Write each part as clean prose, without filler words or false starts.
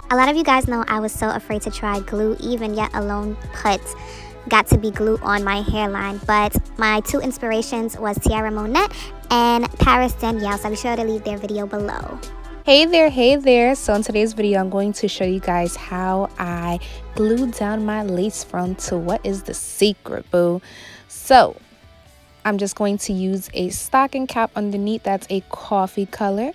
A lot of you guys know I was so afraid to try glue, even yet alone put got to be glue on my hairline, but my two inspirations was Tiara Monette and Paris Danielle, so be sure to leave their video below. Hey there. So in today's video, I'm going to show you guys how I glued down my lace frontal. What is the secret, boo? So I'm just going to use a stocking cap underneath. That's a coffee color.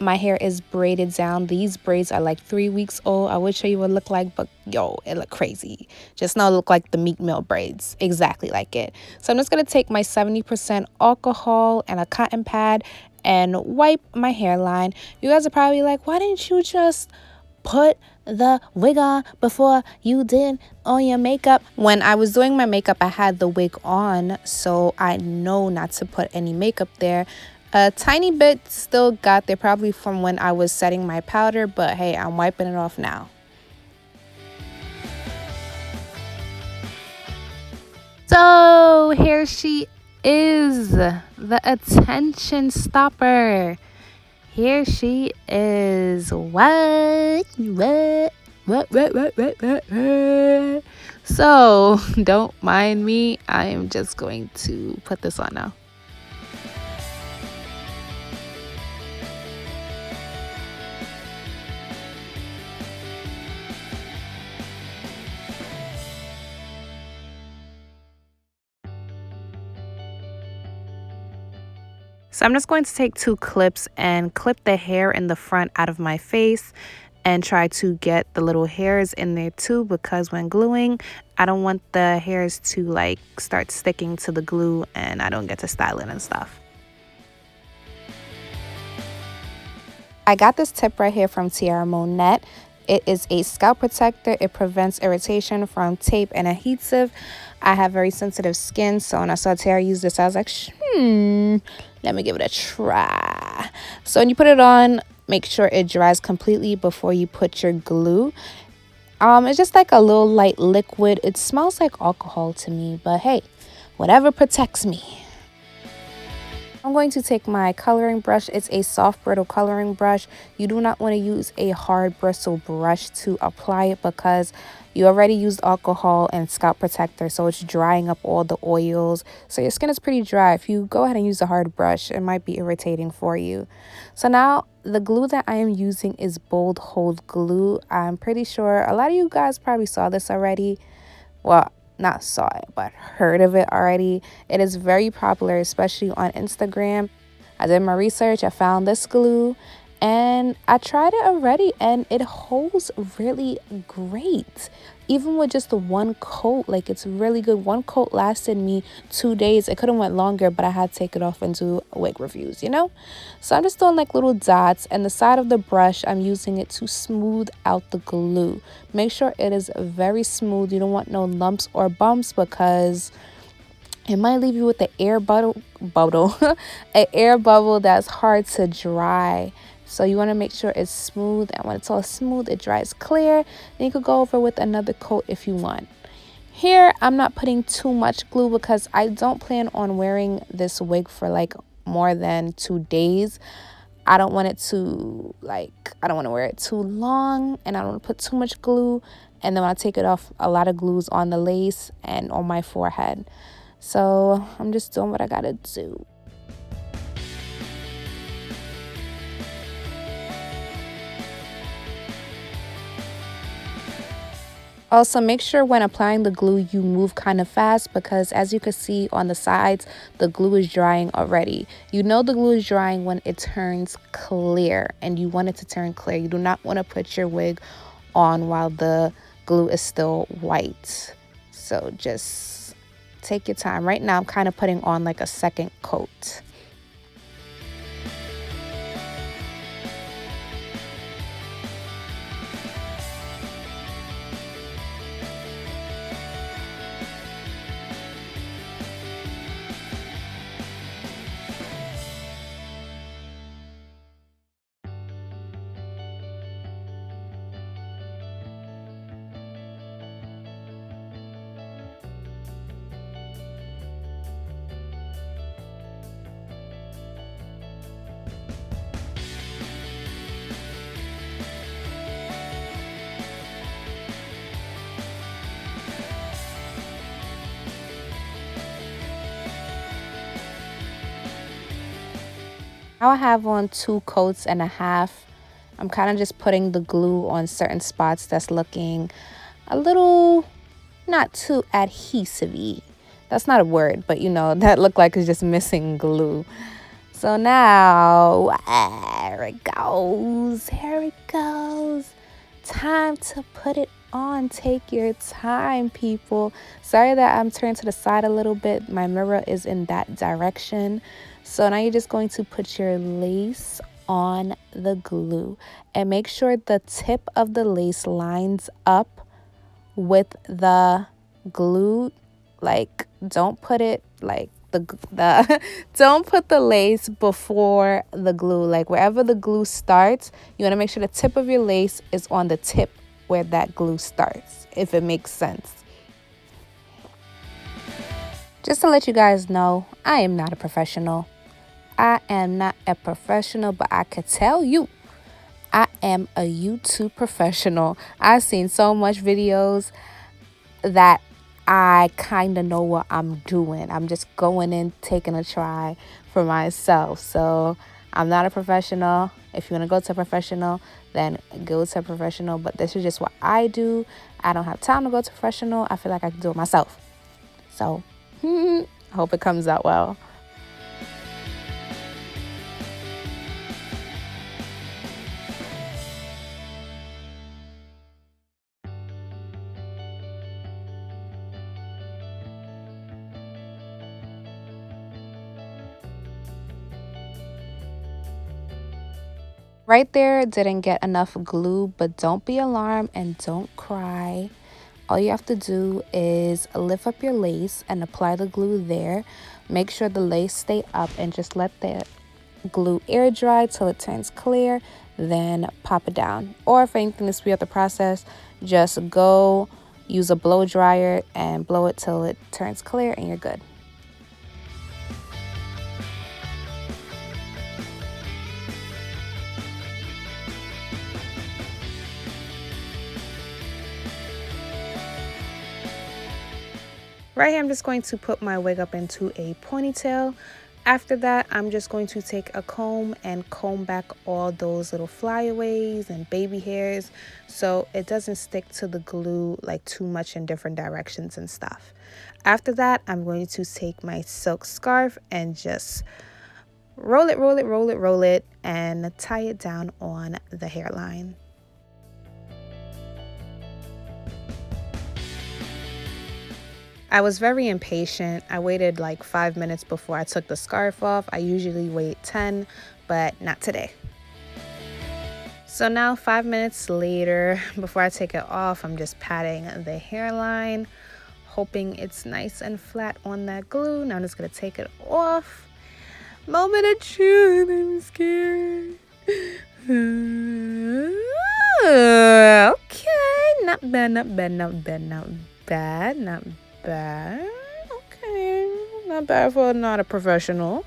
My hair is braided down. These braids are like 3 weeks old. I would show you what it looked like, but yo, it looked crazy. Just now it looked like the Meek Mill braids, exactly like it. So I'm just gonna take my 70% alcohol and a cotton pad and wipe my hairline. You guys are probably like, why didn't you just put the wig on before you did all your makeup? When I was doing my makeup, I had the wig on, so I know not to put any makeup there. A tiny bit still got there, probably from when I was setting my powder, but hey, I'm wiping it off now. So here she is, the attention stopper. Here she is. What? So don't mind me. I am just going to put this on now. So I'm just going to take 2 clips and clip the hair in the front out of my face and try to get the little hairs in there too, because when gluing, I don't want the hairs to like start sticking to the glue and I don't get to style it and stuff. I got this tip right here from Tiara Monette. It is a scalp protector. It prevents irritation from tape and adhesive. I have very sensitive skin, so when I saw Tiara use this, I was like, let me give it a try. So when you put it on, make sure it dries completely before you put your glue. It's just like a little light liquid. It smells like alcohol to me, but hey, whatever protects me. I'm going to take my coloring brush. It's a soft brittle coloring brush. You do not want to use a hard bristle brush to apply it because you already used alcohol and scalp protector, so it's drying up all the oils. So your skin is pretty dry. If you go ahead and use a hard brush, it might be irritating for you. So now the glue that I am using is Bold Hold glue. I'm pretty sure a lot of you guys probably saw this already. Well, not saw it, but heard of it already. It is very popular, especially on Instagram. I did my research. I found this glue and I tried it already and it holds really great. Even with just the one coat, like it's really good. One coat lasted me 2 days. It could have went longer, but I had to take it off and do wig reviews, you know? So I'm just doing like little dots, and the side of the brush, I'm using it to smooth out the glue. Make sure it is very smooth. You don't want no lumps or bumps because it might leave you with an air bubble, an air bubble that's hard to dry. So you want to make sure it's smooth, and when it's all smooth, it dries clear. Then you could go over with another coat if you want. Here, I'm not putting too much glue because I don't plan on wearing this wig for like more than 2 days. I don't want it to I don't want to wear it too long, and I don't want to put too much glue. And then when I take it off, a lot of glue's on the lace and on my forehead. So I'm just doing what I gotta do. Also, make sure when applying the glue, you move kind of fast because as you can see on the sides, the glue is drying already. You know the glue is drying when it turns clear, and you want it to turn clear. You do not want to put your wig on while the glue is still white. So just take your time. Right now, I'm kind of putting on like a second coat. Now I have on 2.5 coats. I'm kind of just putting the glue on certain spots that's looking a little not too adhesive-y. That's not a word, but that looked like it's just missing glue. So now, there it goes. Here it goes. Time to put it on. Take your time, people. Sorry that I'm turned to the side a little bit. My mirror is in that direction. So now you're just going to put your lace on the glue and make sure the tip of the lace lines up with the glue. Like, don't put it like the don't put the lace before the glue. Like, wherever the glue starts, you want to make sure the tip of your lace is on the tip where that glue starts, if it makes sense. Just to let you guys know, I am not a professional. I am not a professional, but I could tell you I am a YouTube professional. I've seen so much videos that I kind of know what I'm doing. I'm just going in, taking a try for myself. So I'm not a professional. If you want to go to a professional, then go to a professional. But this is just what I do. I don't have time to go to a professional. I feel like I can do it myself. So I hope it comes out well. Right there, didn't get enough glue, but don't be alarmed and don't cry. All you have to do is lift up your lace and apply the glue there. Make sure the lace stay up and just let the glue air dry till it turns clear. Then pop it down. Or if anything to speed up the process, just go use a blow dryer and blow it till it turns clear and you're good. Right here, I'm just going to put my wig up into a ponytail. After that, I'm just going to take a comb and comb back all those little flyaways and baby hairs so it doesn't stick to the glue like too much in different directions and stuff. After that, I'm going to take my silk scarf and just roll it, and tie it down on the hairline. I was very impatient. I waited like 5 minutes before I took the scarf off. I usually wait 10, but not today. So now 5 minutes later, before I take it off, I'm just patting the hairline, hoping it's nice and flat on that glue. Now I'm just gonna take it off. Moment of truth, I'm scared. Okay, not bad. Okay, not bad for not a professional.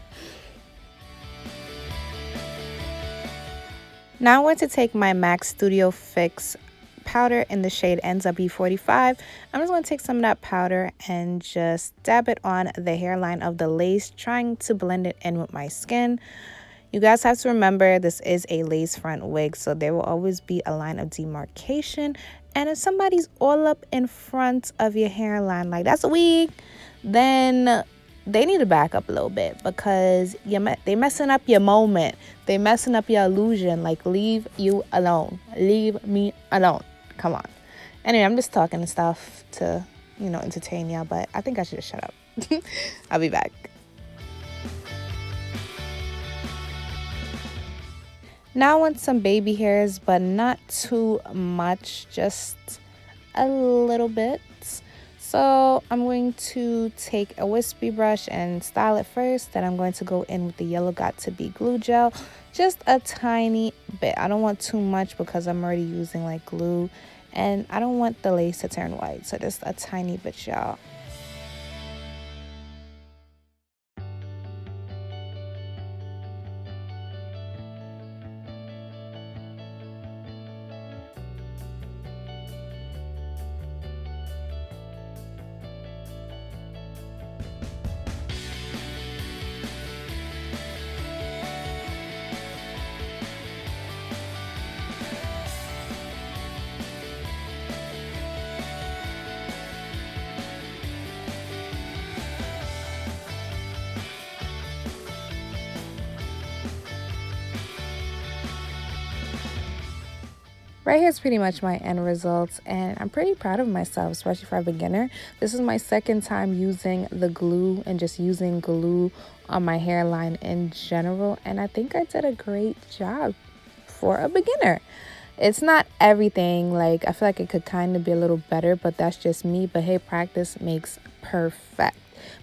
Now I'm going to take my MAC Studio Fix powder in the shade NW45. I'm just going to take some of that powder and just dab it on the hairline of the lace, trying to blend it in with my skin. You guys have to remember this is a lace front wig, so there will always be a line of demarcation. And if somebody's all up in front of your hairline, like that's a wig, then they need to back up a little bit because they messing up your moment. They messing up your illusion. Like, leave you alone. Leave me alone. Come on. Anyway, I'm just talking and stuff to, entertain y'all, but I think I should just shut up. I'll be back. Now I want some baby hairs, but not too much, just a little bit. So I'm going to take a wispy brush and style it first. Then I'm going to go in with the yellow got to be glue gel, just a tiny bit. I don't want too much because I'm already using like glue and I don't want the lace to turn white. So just a tiny bit, y'all. Right here is pretty much my end results, and I'm pretty proud of myself, especially for a beginner. This is my second time using the glue and just using glue on my hairline in general, and I think I did a great job for a beginner. It's not everything, like I feel like it could kind of be a little better, but that's just me. But hey, practice makes perfect.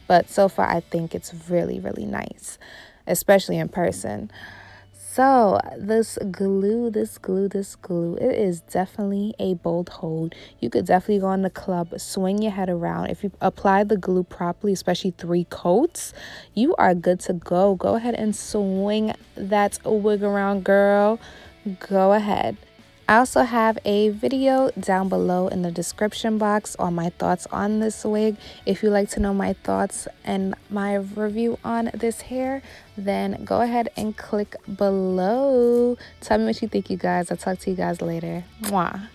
But so far I think it's really, really nice, especially in person. So this glue, it is definitely a bold hold. You could definitely go in the club, swing your head around. If you apply the glue properly, especially 3 coats, you are good to go. Go ahead and swing that wig around, girl. Go ahead. I also have a video down below in the description box on my thoughts on this wig. If you'd like to know my thoughts and my review on this hair, then go ahead and click below. Tell me what you think, you guys. I'll talk to you guys later. Mwah.